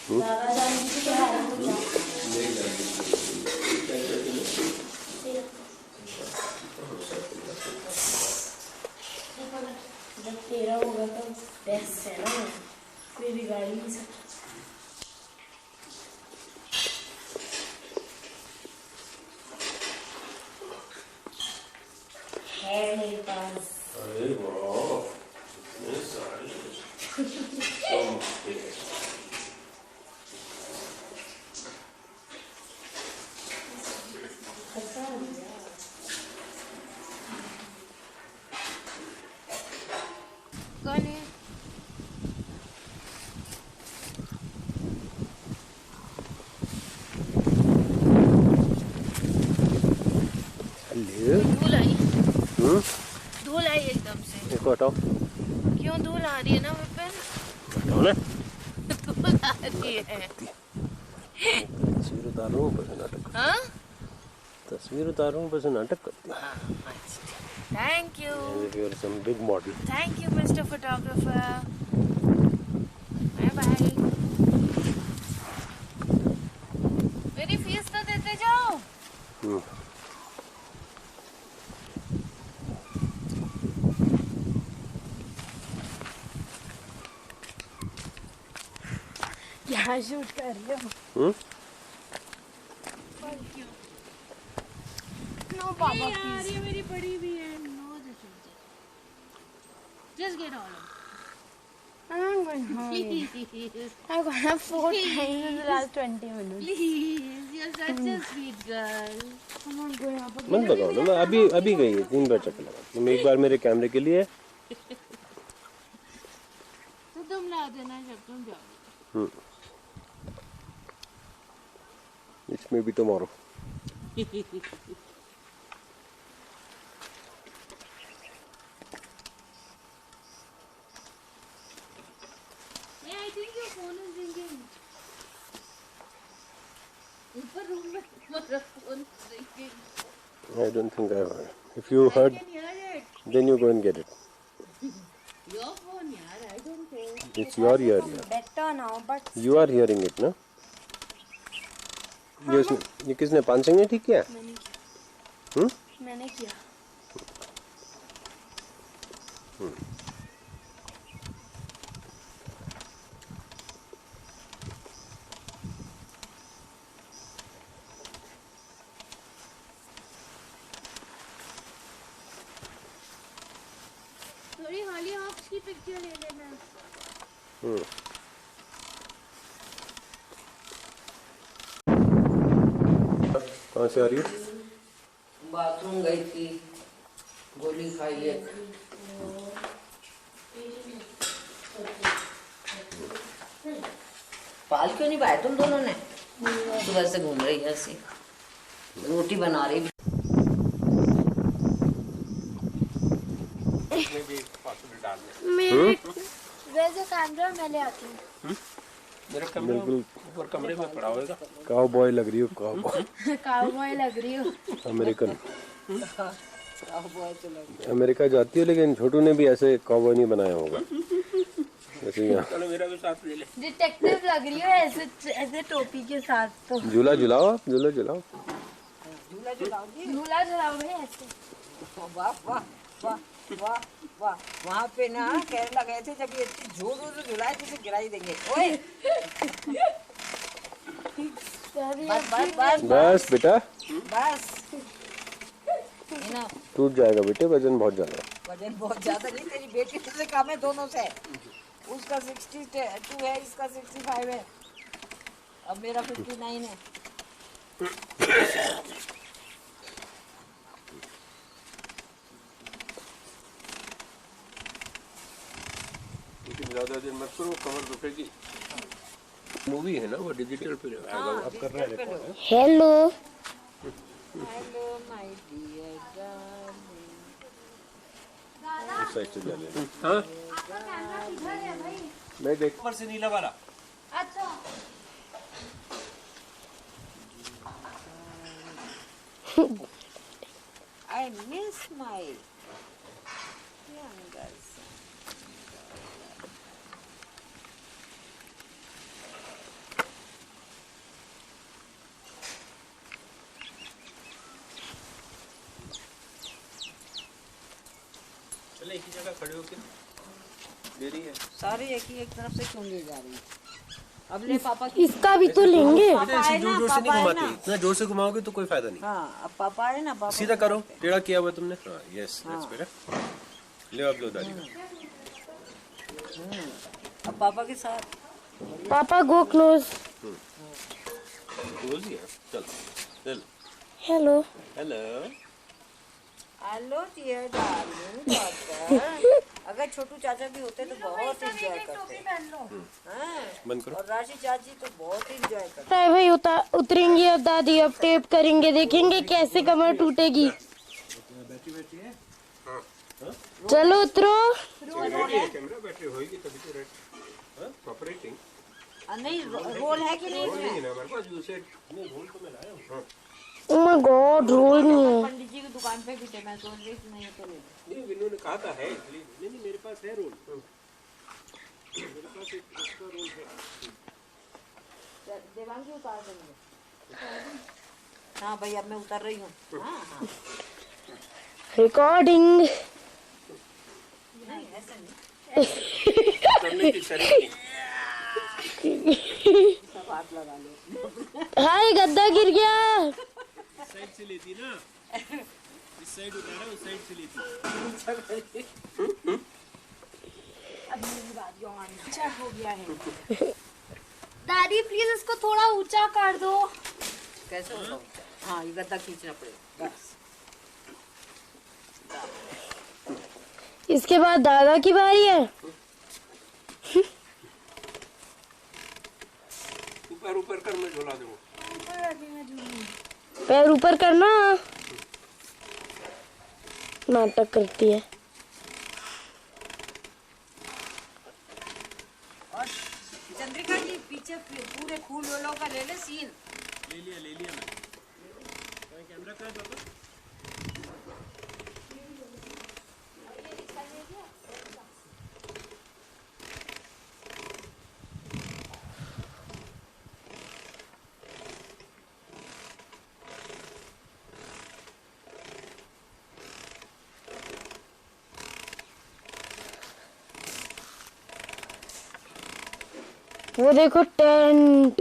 जब तेरा होगा तो बेस्ट है ना, कोई बिगाड़ ही नहीं सकता। है मेरे पास। अरे वाह, ये सारी कौन है? धूल आई। धूल आई एकदम से। देखो हटाओ। क्यों धूल आ रही है ना विपिन? हटाओ ना। धूल आ रही है। तस्वीर उतारूं बस नाटक। हाँ? तस्वीर उतारूं बस नाटक करती है। Thank you. You are some big model. Thank you mister photographer. Bye bye. मेरी फीस तो देते जाओ। क्या शूट कर रहे हो? नो पापा प्लीज। ये मेरी बड़ी भी है। Know just get all. I'm going home. Please. I've gone up 4 times in the last 20 minutes. Please, you're such a sweet girl. I'm not going up again. मत लगाओ ना, मैं अभी गई है 3 बार चक्कर लगा। तुम एक बार मेरे कैमरे के लिए। तो तुम ला देना जब तुम जाओगे। It may be tomorrow. I think your phone is ringing. ऊपर रूम में तुम्हारा phone is ringing. I don't think I heard. If you heard, I can hear it. then you go and get it. Your phone, yaar. I don't know. It's your ear. Better now, but You are hearing it, ना? ये किसने पांचंग ने ठीक किया? मैंने किया। मैंने किया। थोड़ी हॉली हॉक्स की पिक्चर ले लेना। कहाँ से आ रही है? बाथरूम गई थी, गोली खाई है। पाल क्यों नहीं पाए तुम दोनों ने? सुबह से घूम रही है ऐसी, रोटी बना रही। मेरे वैसे कैमरा मैं ले आती हूँ। मेरा कमरा ऊपर कमरे में पड़ा होगा। काउबॉय लग रही हो, काउबॉय। काउबॉय लग रही हो। अमेरिकन। अमेरिका जाती है, लेकिन छोटू ने भी ऐसे काउबॉय नहीं बनाया होगा जैसे यहाँ। चलो मेरा भी साथ ले ले। डिटेक्टिव लग रही हो ऐसे टोपी के साथ। तो झूला झुलाओ, आप झूला झुलाओ। झूला झुलाओगे ऐसे? वाह वाह वाह वाह वाह। वहाँ पे ना केरला गए थे, जब ये जोर झुलाए तुझे गिरा ही देंगे। ओए बस बस बस बस बेटा, बस। टूट जाएगा बेटे, वजन बहुत ज्यादा। वजन बहुत ज्यादा नहीं, तेरी बेटी से कम है दोनों से। उसका 62 है, इसका 65 है, अब मेरा 59 है। ज्यादा दिन मत करो, कमर दुखेगी। मूवी है ना वो, डिजिटल पे आप कर रहे हैं। Hello hello my dear darling. Side से जा ले। हाँ आपका कैमरा किधर है भाई? मैं देख ऊपर से नीला वाला। अच्छा I miss my younger son. ही जगह खड़े होके दे रही है। सारे एक ही एक तरफ से क्यों ले जा रही है? अब ले पापा की। इसका भी तो लेंगे। बेटा इसे जोर जोर से नहीं घुमाते, इतना जोर से घुमाओगे तो कोई फायदा नहीं। हाँ अब पापा है ना, पापा सीधा करो, टेढ़ा किया हुआ तुमने। हाँ यस दैट्स बेटर। ले अब लो दादी। अब पापा के साथ। पापा गो क्लोज। बोल दिया चल चल। Hello hello hello dear darling daughter. अगर छोटू चाचा भी होते तो बहुत एंजॉय करते। हाँ, बंद करो। और राशि चाची तो बहुत एंजॉय करते। अरे भाई उतरेंगी अब दादी, अब टेप करेंगे, देखेंगे कैसे कमर टूटेगी। चलो उतरो। कैमरा बैटरी होगी तभी तो रेड ऑपरेटिंग। नहीं रोल है कि नहीं इसमें? हमारे पास यूसेज नहीं, रोल तो मैं लाया हूं। ओह माय गॉड, रोल नहीं है। पंडित जी की दुकान पे भी थे, मैं सोच रही थी नहीं तो ले लूं। नहीं विनू ने कहा था है इसलिए। नहीं मेरे पास है रोल। मेरे पास एक एक्स्ट्रा रोल है। देवांगी उतार देंगे। हाँ भाई अब मैं उतर रही हूँ। हाँ हाँ रिकॉर्डिंग। नहीं ऐसा नहीं। करने की शरीर सब हाथ लगा लो। हाय गद्दा गिर गया। साइड से लेती ना, इस साइड उतारा उस साइड से लेती। अब मेरी बात ऊंचा हो गया है। दादी प्लीज इसको थोड़ा ऊंचा कर दो। कैसे होगा? हाँ ये गद्दा खींचना पड़ेगा बस। इसके बाद दादा की बारी है। ऊपर ऊपर कर, मैं झोला दूंगा। पैर ऊपर करना। नाटक करती है। और चंद्रिका जी पीछे पूरे फूल वोलों का ले ले सीन। ले लिया मैं। कैमरा कहाँ है पापा? वो देखो टेंट।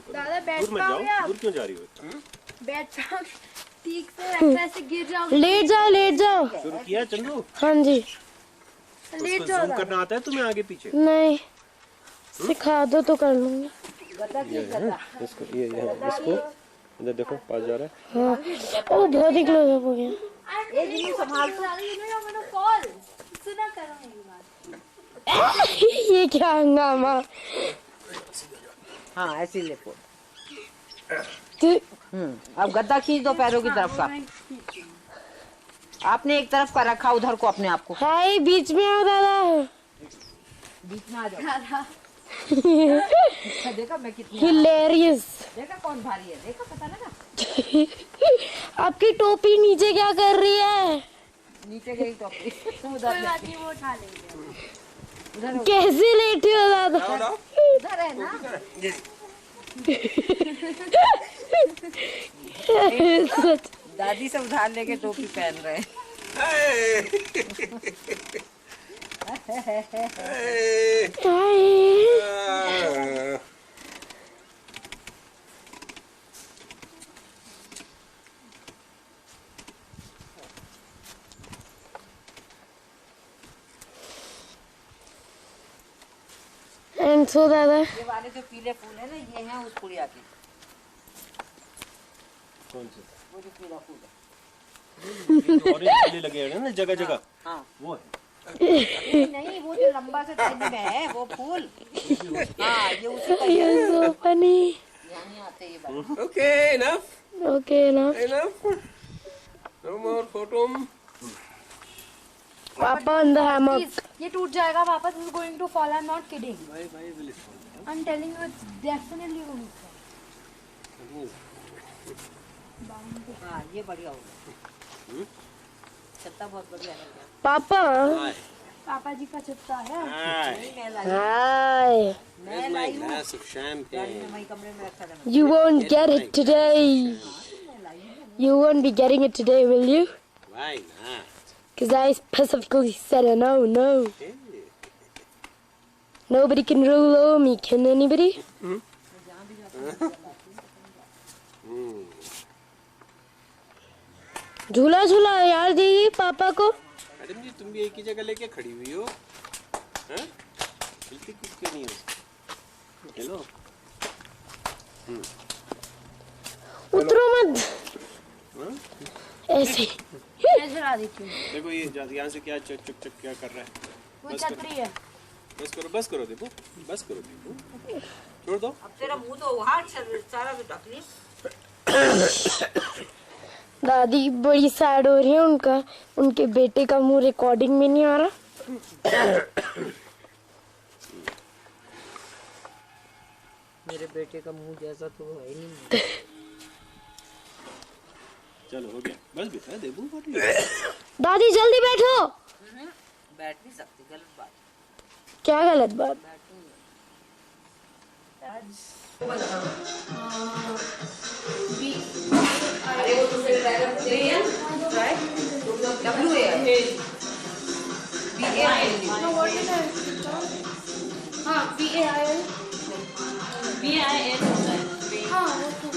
दादा बैठ पाओगे आप? दूर क्यों जा रही हो? बैठ पाओ ठीक से, ऐसे गिर जाओ। लेट जाओ लेट जाओ। शुरू किया चंदू? हाँ जी लेट जाओ। जूम करना आता है तुम्हें आगे पीछे? नहीं, सिखा दो तो कर लूंगी। इसको ये इसको इधर देखो, पास जा रहा है। हाँ ओ बहुत ही क्लोज हो गया। ये क्या हंगामा। हाँ ऐसे ले फोन। अब गद्दा खींच दो पैरों की तरफ का। आपने एक तरफ का रखा उधर को अपने आप को। हाय बीच में आओ दादा। बीच में आ जाओ। देखा मैं कितनी हिलेरियस। देखा कौन भारी है, देखा पता लगा। आपकी टोपी नीचे क्या कर रही है? नीचे गई टोपी। उधर वो उठा लेंगे। कैसे लेटे हो दादा? उधर है ना। दादी से उधार लेके टोपी पहन रहे हैं। एंड सो दादा ये वाले जो पीले फूल है ना, ये हैं उस पुड़िया के। कौन से? वो जो पीला फूल है। ऑरेंज पीले लगे हैं ना जगह जगह। हाँ वो है। नहीं वो जो लंबा से थैली में है वो फूल। हाँ ये उसी का ही है। so funny. यहाँ नहीं आते ये बात। Okay, enough. Okay enough. Enough. No more photo. पापा on the hammock. ये टूट जाएगा वापस. It's going to fall. I'm not kidding. Why will it fall? I'm telling you, it's definitely going to fall. हाँ ये बढ़िया होगा। छत्ता बहुत बढ़िया है। पापा पापा जी का छत्ता है. नहीं मैं लाई। हाय मैं लाई हूँ। Glass of champagne. मैं वही कमरे में रखा था। you won't get it today. You won't be getting it today, will you? Why not? Because I specifically said a no. Hey. Nobody can rule over me, can anybody? झूला झूला यार दीदी पापा को। मैडम जी तुम भी एक ही जगह लेके खड़ी हुई हो, हैं? हिलती कुछ क्यों नहीं हो? हेलो। उतरो मत। ऐसे। मैं जला देती हूँ। देखो ये यहाँ से क्या चक चक चक क्या कर रहा है? वो छतरी है। बस करो देखो, बस करो देखो, छोड़ दो। अब तेरा मुंह तो वहाँ सारा भी ढक ली। दादी बड़ी सैड हो रही है, उनके बेटे का मुंह रिकॉर्डिंग में नहीं आ रहा। मेरे बेटे का मुंह जैसा तो है ही नहीं। चलो हो गया, बस बेटा देबू। दादी जल्दी बैठो। बैठ नहीं सकती, गलत बात। क्या गलत बात? अरे वो दूसरे डायलॉग दे हैं, राइट? WAL हाँ VAIL होता है। हाँ वो तो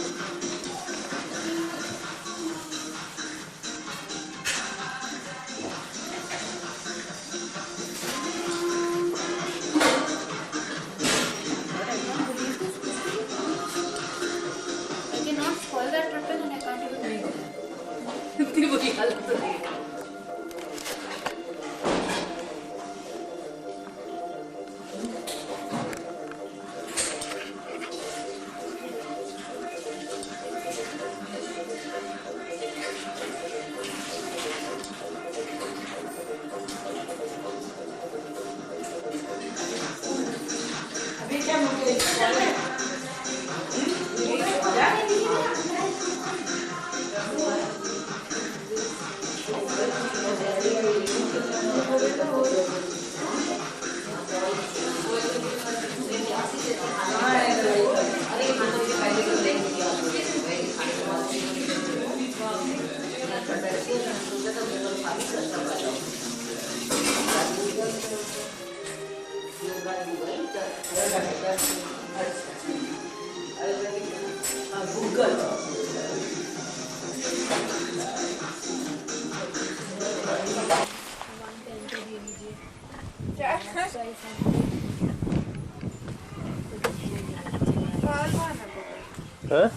हाँ?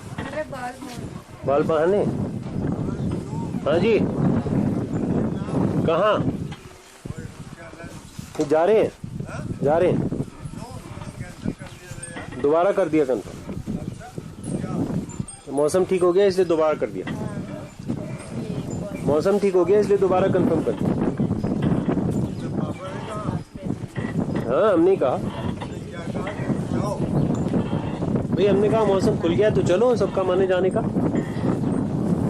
बाल बहाने? हाँ जी, कहाँ जा रहे हैं? दोबारा कर दिया कंफर्म। मौसम ठीक हो गया इसलिए दोबारा कर दिया। मौसम ठीक हो गया इसलिए दोबारा कंफर्म कर दिया। हाँ हमने कहा भाई, हमने कहा मौसम खुल गया तो चलो, सबका माने जाने का।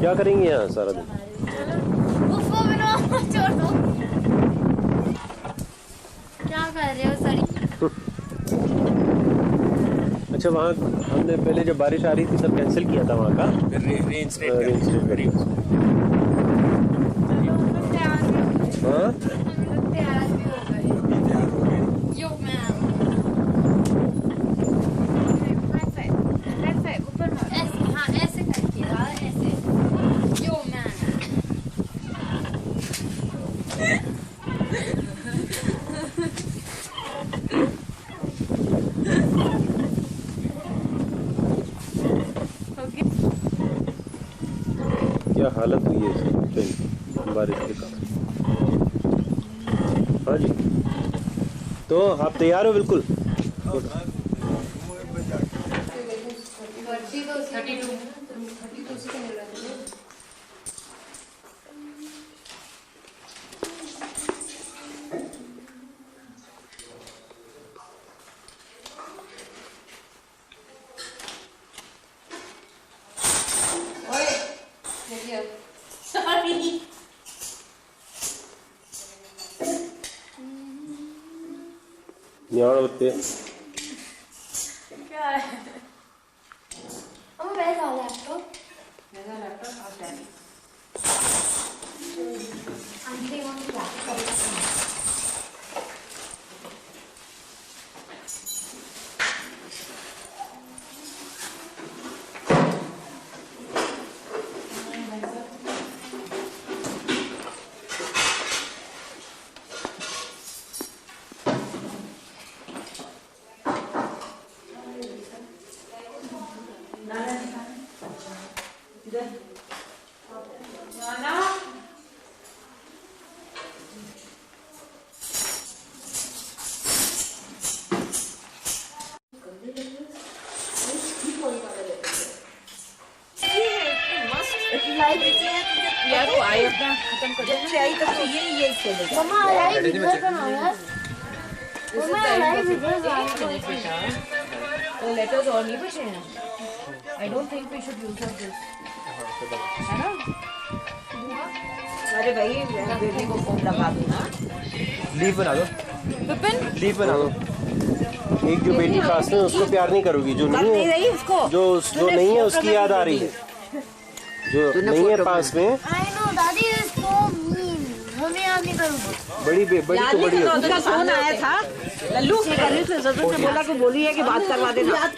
क्या करेंगे यहाँ सारा दिन? क्या कर रहे हो सर? अच्छा वहाँ हमने पहले जब बारिश आ रही थी तब कैंसिल किया था वहाँ का, हाँ क्या हालत हुई है ट्रेन बारिश के कारण। हाँ जी, तो आप तैयार हो बिल्कुल? न्याण होते क्या है? मैं लैपटॉप लैपटॉप यार वो आई अपना खत्म कर जब से आई तब से ये खेलेगा। मम्मा लाइव वीडियो बनाओ यार। मम्मा लाइव वीडियो बनाओ। तो लेटर्स और नहीं बचे हैं। I don't think we should use this, है ना? अरे भाई बेबी को फोन लगा दो ना। लीव बना दो, विपिन लीव बना दो। एक जो बेटी पास में उसको प्यार नहीं करोगी, जो कर नहीं नहीं है, रही उसको, जो नहीं है उसकी याद आ रही है, जो नहीं है पास में। आई नो दादी इज सो मीन। हमें याद नहीं करूंगा। बड़ी तो बड़ी होती उसका फोन आया था लल्लू से करने से जरूर से बोला कि बोली है कि बात करवा देना। याद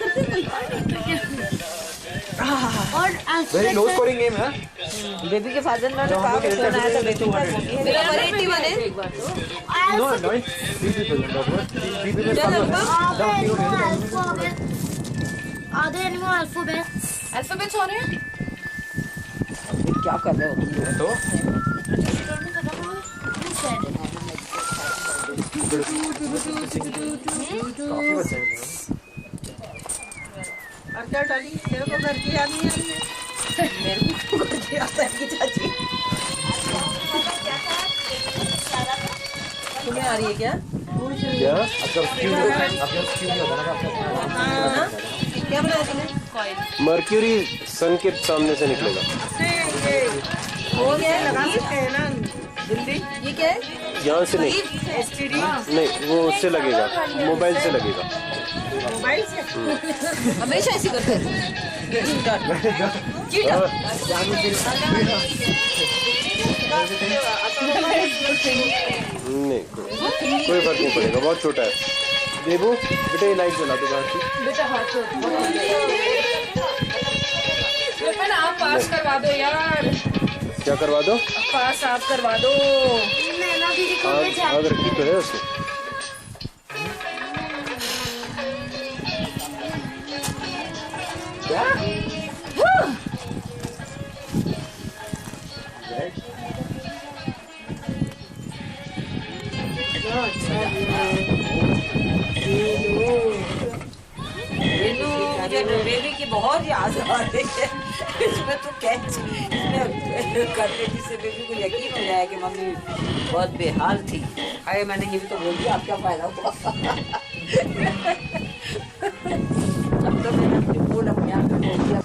और वेरी लो स्कोरिंग गेम है। बेबी के फादर ने कहा कि फोन आया था बेटी का। मेरा 181 है। No no 3 people Are there any more alphabets? Alphabets हो रहे हैं। क्या कर रहे हो तुम? तो Who said it? काफी बच्चे हैं। क्या डाली? तेरे को घर की याद नहीं आ रही है? मेरे को घर की याद है कि चाची। तुम्हें आ रही है क्या? क्या? अब जब क्यों नहीं होता ना आपका क्या बनाया तुमने? मर्क्यूरी सन के सामने से निकलेगा। हो गया लगा सकते हैं ना दिल्ली। ये क्या है? यहाँ से नहीं, एसटीडी नहीं वो उससे लगेगा, मोबाइल से लगेगा। मोबाइल से हमेशा ऐसे करते हैं। नहीं कोई फर्क नहीं पड़ेगा, बहुत छोटा है। देबू बेटा ये लाइट जला दो बाहर की। बेटा हाथ छोड़। आप पास करवा दो यार। क्या करवा दो? पास आप करवा दो। नैना दीदी को ले जा। आग रखी तो है उसमें। क्या? बेबी की बहुत याद आ रही है। इसमें तो कैच इसमें कर लेने से बेबी को यकीन हो जाए कि मम्मी बहुत बेहाल थी। अरे मैंने ये भी तो बोल दिया, आप क्या फायदा हुआ? अब तो मैंने अपनी बोल अपने आप में बोल दिया।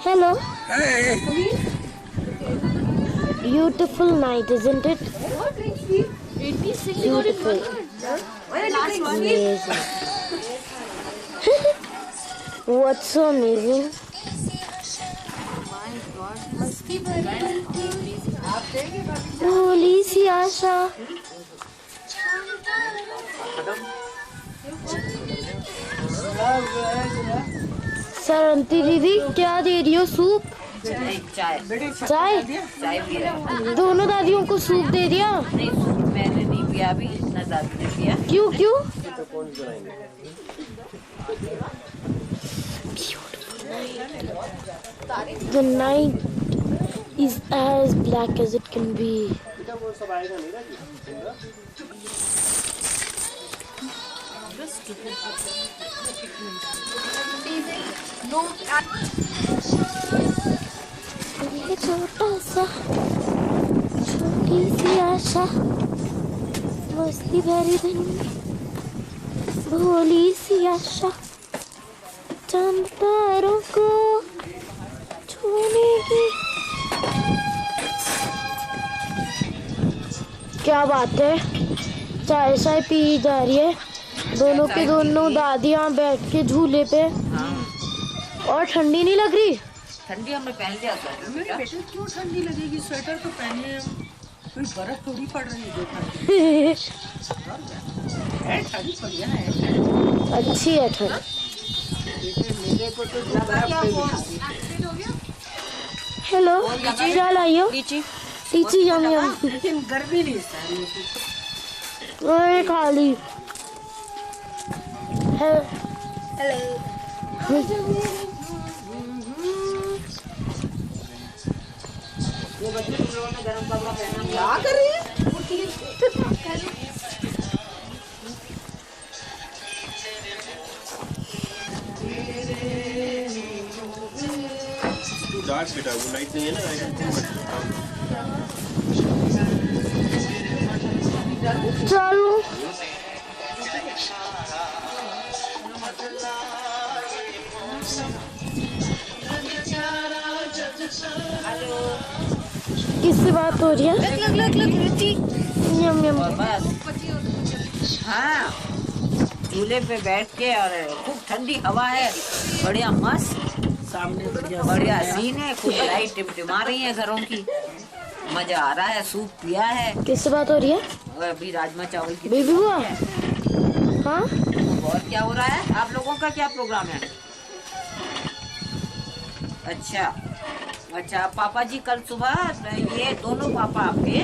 Hello. Beautiful night, isn't it? Beautiful. Amazing. What's so amazing? Holy सी आशा। सरंती दीदी क्या दे रही हो? सूप? चाय चाय? चाय पी रहे। दोनों दादियों को सूप दे दिया? नहीं, मैंने नहीं पिया अभी, ना दादी ने पिया। क्यों क्यों? The night is as black as it can be. ये छोटा सा छोटी सी आशा मस्ती भरी दिन भोली सी आशा चांद तारों को छूने की। क्या बात है, चाय चाय पी जा रही है दोनों के दोनों दादियाँ बैठ के झूले पे। और ठंडी नहीं लग रही? ठंडी हमने पहन लिया स्वेटर मेरे बेटा। बेटे क्यों ठंडी लगेगी? स्वेटर तो पहने हम, कोई बर्फ थोड़ी पड़ रही है देखा है, ठंड बढ़िया है। अच्छी है ठंड। मेरे को तो हेलो, क्या लाई हो? लीची लीची यम यम। लेकिन गर्मी नहीं सहनी। ओए खाली है। ये बच्चे तुम लोगों ने गरम कपड़ा पहना क्या कर रही है? तू डार्क बेटा, वो लाइट नहीं है ना। चलो किससे बात हो रही है? यम यम। और बस हाँ, चूल्हे पे बैठ के और खूब ठंडी हवा है, बढ़िया मस्त, सामने बढ़िया सीन है, खूब लाइट टिमटिमा रही है घरों की, मजा आ रहा है। सूप पिया है किससे बात हो रही है? और अभी राजमा चावल की बेबी हुआ? हाँ और क्या हो रहा है? आप लोगों का क्या प्रोग्राम है? अच्छा पापा जी कल सुबह, ये दोनों पापा आपके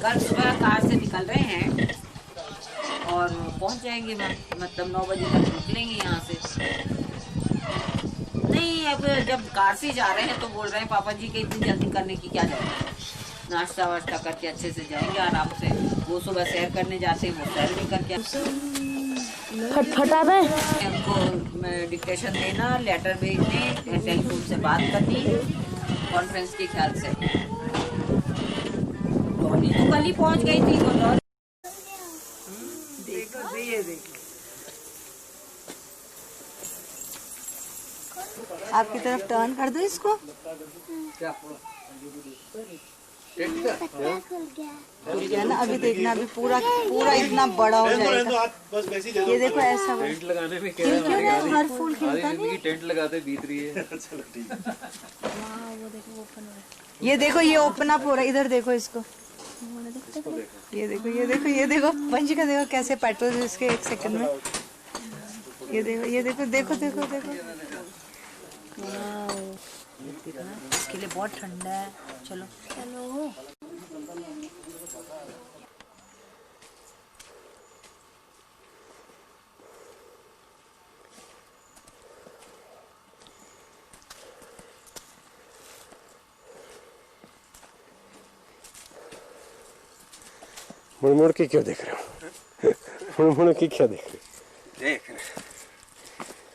कल सुबह कार से निकल रहे हैं और पहुंच जाएंगे, मतलब 9 बजे तक निकलेंगे यहाँ से। नहीं, अब जब कार से जा रहे हैं तो बोल रहे हैं पापा जी के इतनी जल्दी करने की क्या जरूरत है, नाश्ता वाश्ता करके अच्छे से जाएंगे आराम से। वो सुबह सैर करने जाते हैं, वो सैर भी करके फटफटा दे। उनको डिक्टेशन देना, लेटर भेजने, टेलीफोन से बात करनी, कॉन्फ्रेंस के ख्याल से। डॉली तो कल ही पहुंच गई थी। तो डॉली देखो ये देखो, आपकी तरफ टर्न कर दो इसको। खुल गया ना, अभी देखना, अभी पूरा पूरा इतना बड़ा हो जाएगा। ये देखो ऐसा टेंट लगाने में क्या हर फूल खिलता नहीं। टेंट लगाते बीत रही है। ये देखो, ये ओपन अप हो रहा है, इधर देखो इसको। ये देखो ये देखो ये देखो, पंचिका देखो कैसे पेट्रोल इसके 1 सेकंड में। ये देखो ये देखो देखो देखो देखो। इसके लिए बहुत ठंडा है। चलो मुड़ मुड़ के क्यों देख रहे हो? मुड़ मुड़ के क्या देख रहे हो? देख रहे,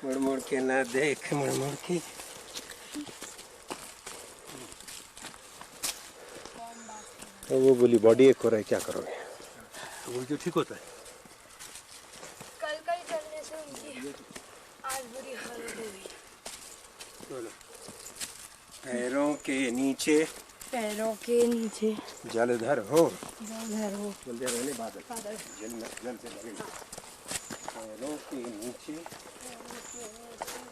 मुड़ मुड़ के ना देख, मुड़ मुड़ के। वो बोली बॉडी एक हो रहा है, क्या करोगे? वो जो ठीक होता है। कल का ही चलने से उनकी आज बुरी हालत हो गई। बोलो। पैरों के नीचे जलधर हो। जल्दी रहने बादल जल जल से लगेगा। पैरों के नीचे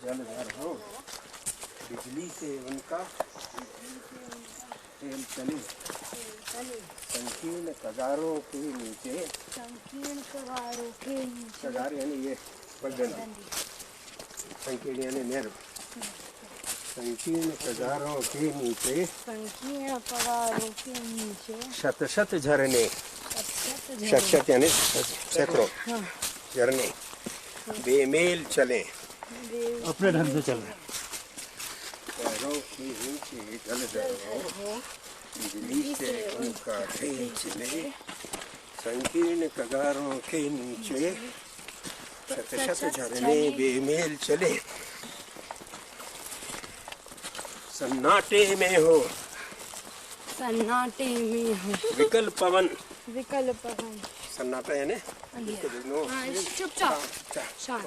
जलधर हो, बिजली से उनका तेल चले, संकीर्ण कगारों के नीचे। कगार यानी ये पगडंडी, संकीर्ण यानी नेर। संकीर्ण कगारों के नीचे शत शत झरने, शत शत यानी सैकड़ों झरने बेमेल चले, अपने ढंग से चल रहे। पैरों के नीचे जलधर हो, बिजली से उनका तेल चले, संकीर्ण कगारों के नीचे शत शत झरने बेमेल चले। सन्नाटे में हो, विकल पवन। सन्नाटा है ना, चुपचाप।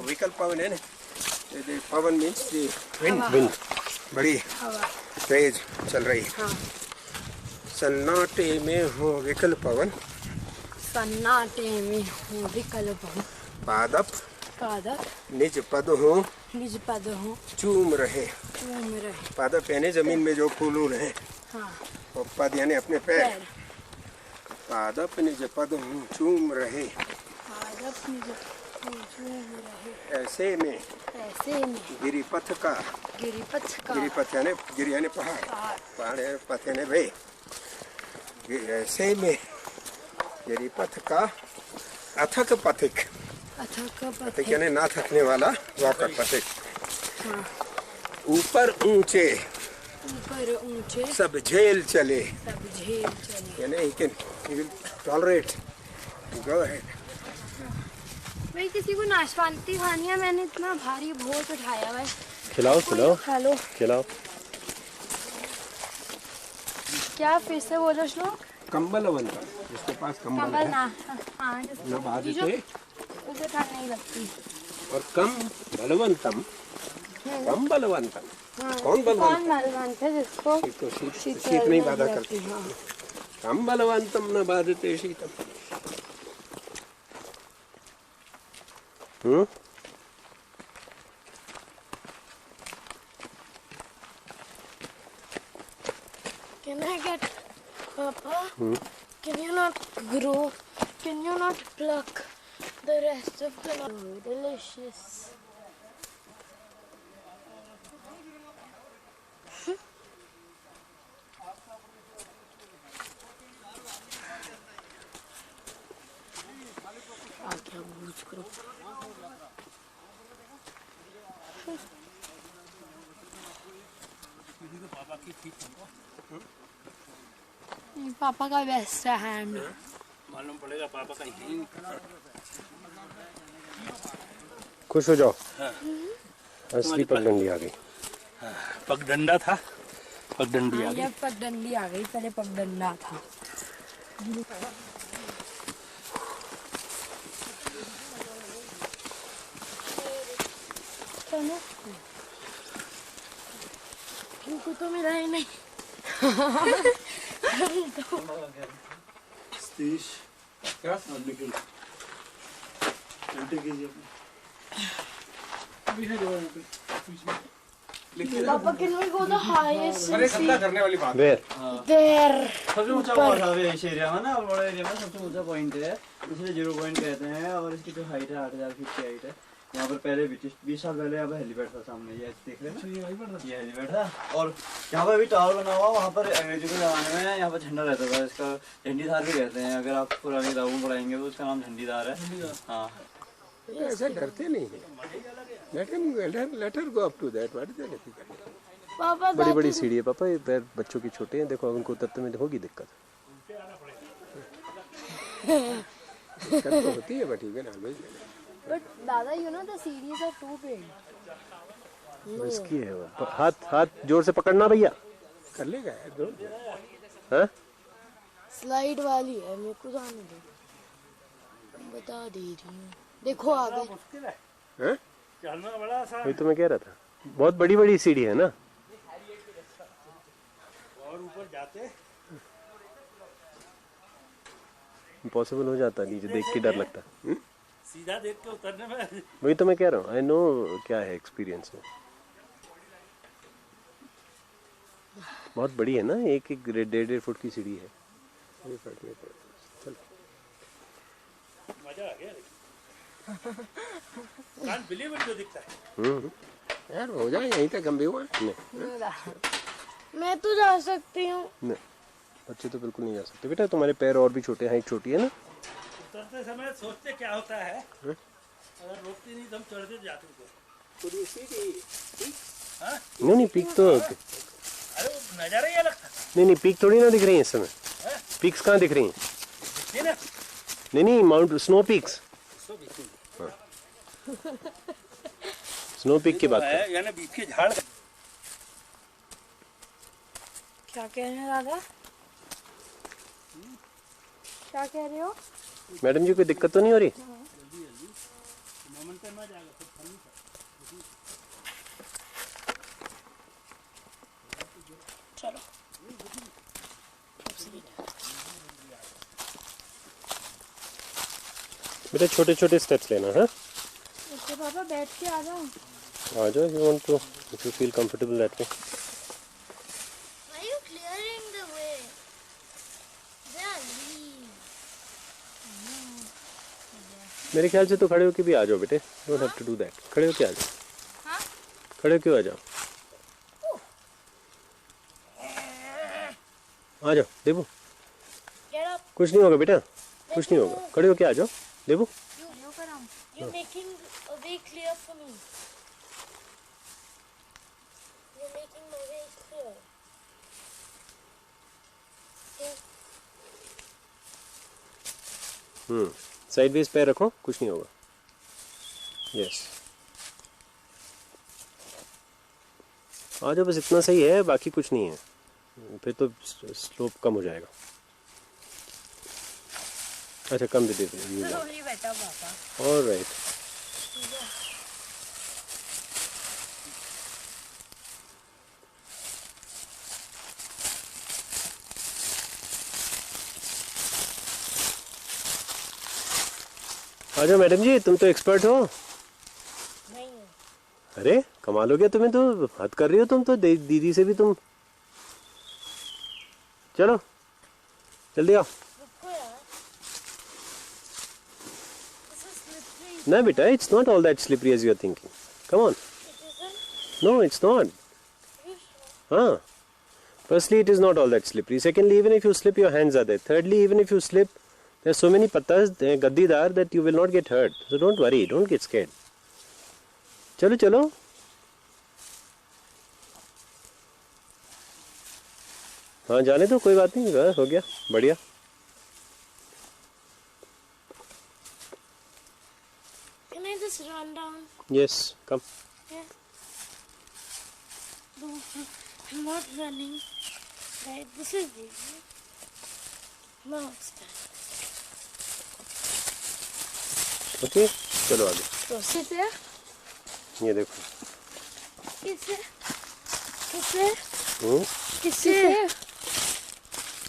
विकल पवन है ना, पवन मीन्स विंड, विंड बड़ी तेज चल रही है। सन्नाटे में हो विकल पवन, पादप निज पद हो निज पद हो चूम रहे। चूम रहे। पाद पहने जमीन में जो फूलू रहे। हाँ। और पद यानी अपने पैर। पादप निज पद हूँ चूम रहे। पादप निज चूम रहे। ऐसे में। ऐसे में। गिरिपथ का। गिरिपथ का। गिरिपथ यानी गिरि यानी पहाड़। पहाड़ यानी पथ यानी वे। ऐसे में गिरिपथ का अथक पथिक। अथक पथिक यानी ना थकने वाला वॉकर पथिक। ऊपर ऊंचे। ऊपर ऊंचे। सब झेल चले। सब झेल चले। यानी he will tolerate. Go ahead. भाई किसी को नाशपाती खानी है, मैंने इतना भारी भोज उठाया है। खिलाओ खिलाओ हेलो खिलाओ। क्या फिर से बोलो श्लोक? कंबलवंत जिसके पास कंबल कंबल है। ना। हाँ न बाधते। उसे ठंड नहीं लगती। और कम बलवंतम। कम बलवंतम। कौन बलवंत? कौन बलवंत है जिसको तो शीत नहीं बाधा करती। हाँ। कम बलवंतम न बाधते शीतम। Can I get Papa? Can you not grow? Can you not pluck the rest of the delicious? क्या बूझ करो। पापा का बेस्ट है हैंड। मालूम पड़ेगा पापा का ही। खुश हो जाओ। असली पगडंडी आ गई। पगडंडा था, पगडंडी आ गई। अब पगडंडी आ गई, पहले पगडंडा था। इनको तो मिला ही नहीं। क्या लिखी? उल्टे कीजिए अपने। अभी है जो यहाँ पे। Papa, can we go the highest? अरे कब्जा करने वाली बात। There. सबसे ऊंचा पॉइंट है इस एरिया में ना, और बड़ा एरिया में सबसे ऊंचा पॉइंट है, इसलिए 0 पॉइंट कहते हैं। और इसकी जो हाइट है 8000 फीट की हाइट है। यहाँ पर पहले 20 साल पहले यहाँ पर हेलीपैड था सामने, ये देख रहे हैं ना, ये हेलीपैड था। और यहाँ पर भी टावर बना हुआ, वहाँ पर अंग्रेजों के ज़माने में यहाँ पर झंडा रहता था, इसका झंडीदार भी कहते हैं। अगर आप पुरानी किताबों में पढ़ाएंगे तो उसका नाम झंडीदार है। हाँ, ऐसा डरते नहीं है। Let her go up to that. What is the difficulty? Papa, बड़ी बड़ी सीढ़ी है पापा, ये पैर बच्चों की छोटे हैं, देखो उनको उतरते में होगी दिक्कत। दिक्कत तो होती है, but you can always. but Dada, you know the series are too big. इसकी है वो। हाथ जोर से पकड़ना भैया। कर लेगा यार दो। हाँ? स्लाइड वाली है, मेरे को जाने दो, बता दे रही हूँ। देखो आगे। हैं? चलना बड़ा सा। वही तो मैं कह रहा था, बहुत बड़ी बड़ी सीढ़ी है ना। और ऊपर जाते इम्पॉसिबल हो जाता है, नीचे देख के डर लगता है। सीधा देख के उतरने में। वही तो मैं कह रहा हूँ, आई नो क्या है एक्सपीरियंस है। बहुत बड़ी है ना, एक 1.5 फुट की सीढ़ी है। मजा आ गया। Can't believe it जो दिखता है। यार हो जाए यहीं तक हम भी हुआ। मैं तो जा सकती हूँ। नहीं, बच्चे तो बिल्कुल नहीं जा सकते बेटा, तुम्हारे पैर और भी छोटे हैं, हाइट छोटी है ना। उतरते समय सोचते क्या होता है, अगर रोकती नहीं तो हम चढ़ते जाते थे। नहीं नहीं, पीक तो अरे वो नजारा ये लगता नहीं, पीक थोड़ी ना दिख रही है इस समय। पीक्स कहाँ दिख रही हैं? है ना। नहीं, mount snow peaks. Snow peak की बात है, यानी बीच के झाड़। क्या कह रहे हैं दादा? क्या कह रहे हो? मैडम जी, कोई दिक्कत तो नहीं हो रही? चलो। बेटा छोटे छोटे स्टेप्स लेना है। तो पापा बैठ के आ जाओ। आ जाओ, you want to, if you feel comfortable that way. Why are you clearing the way? There are leaves. मेरे ख्याल से तो खड़े होके भी आ जाओ बेटे, don't have to do that. खड़े होके आ जाओ. खड़े होके आ जाओ. आ जाओ देबू. Get up. कुछ नहीं होगा बेटा, कुछ नहीं होगा. खड़े होके आ जाओ देबू. You're making a way clear for me. You're making my way clear. Sideways पैर रखो, कुछ नहीं होगा. यस, आ जाओ, बस इतना सही है, बाकी कुछ नहीं है. फिर तो स्लोप कम हो जाएगा. अच्छा कम दे देते हैं. ऑलराइट. आ जाओ मैडम जी, तुम तो एक्सपर्ट हो. नहीं. अरे कमाल हो गया, तुम्हें तो हद कर रही हो तुम तो. दीदी से भी तुम. चलो जल्दी आओ. No beta, it's not all that slippery as you are thinking. Come on. No, it's not. Huh. Firstly, it is not all that slippery. Secondly, even if you slip, your hands are there. Thirdly, even if you slip, there are so many pattas, gaddidar, that you will not get hurt. So don't worry, don't get scared. चलो चलो. हाँ जाने दो, कोई बात नहीं. बस हो गया, बढ़िया. Can I just run down? Yes, come. Yeah. No, I'm not running. Right, this is easy. No, it's done. Okay, चलो आगे. किसे? ये देखो. किसे? किसे? हम्म. किसे?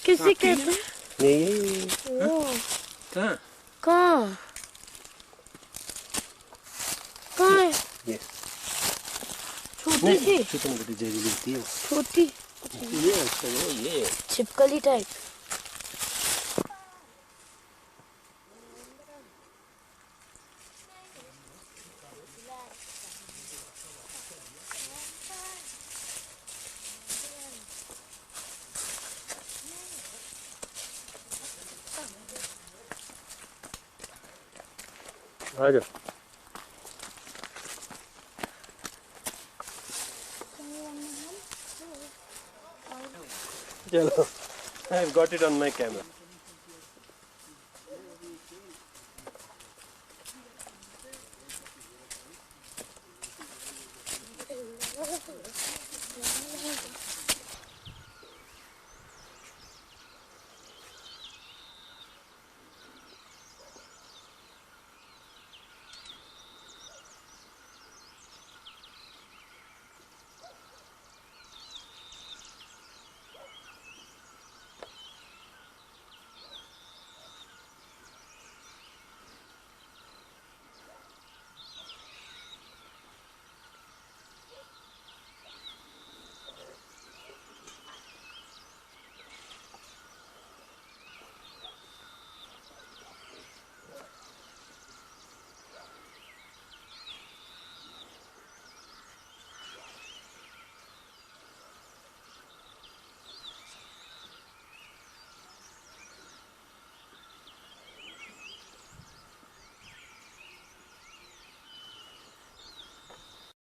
किसे कहते हैं? ये कहाँ? कहाँ? कहाँ है? ये छोटी सी? छोटी मोटी जैसी गिरती है. छोटी ये छिपकली टाइप. आ जाओ. चलो, I've got it on my camera.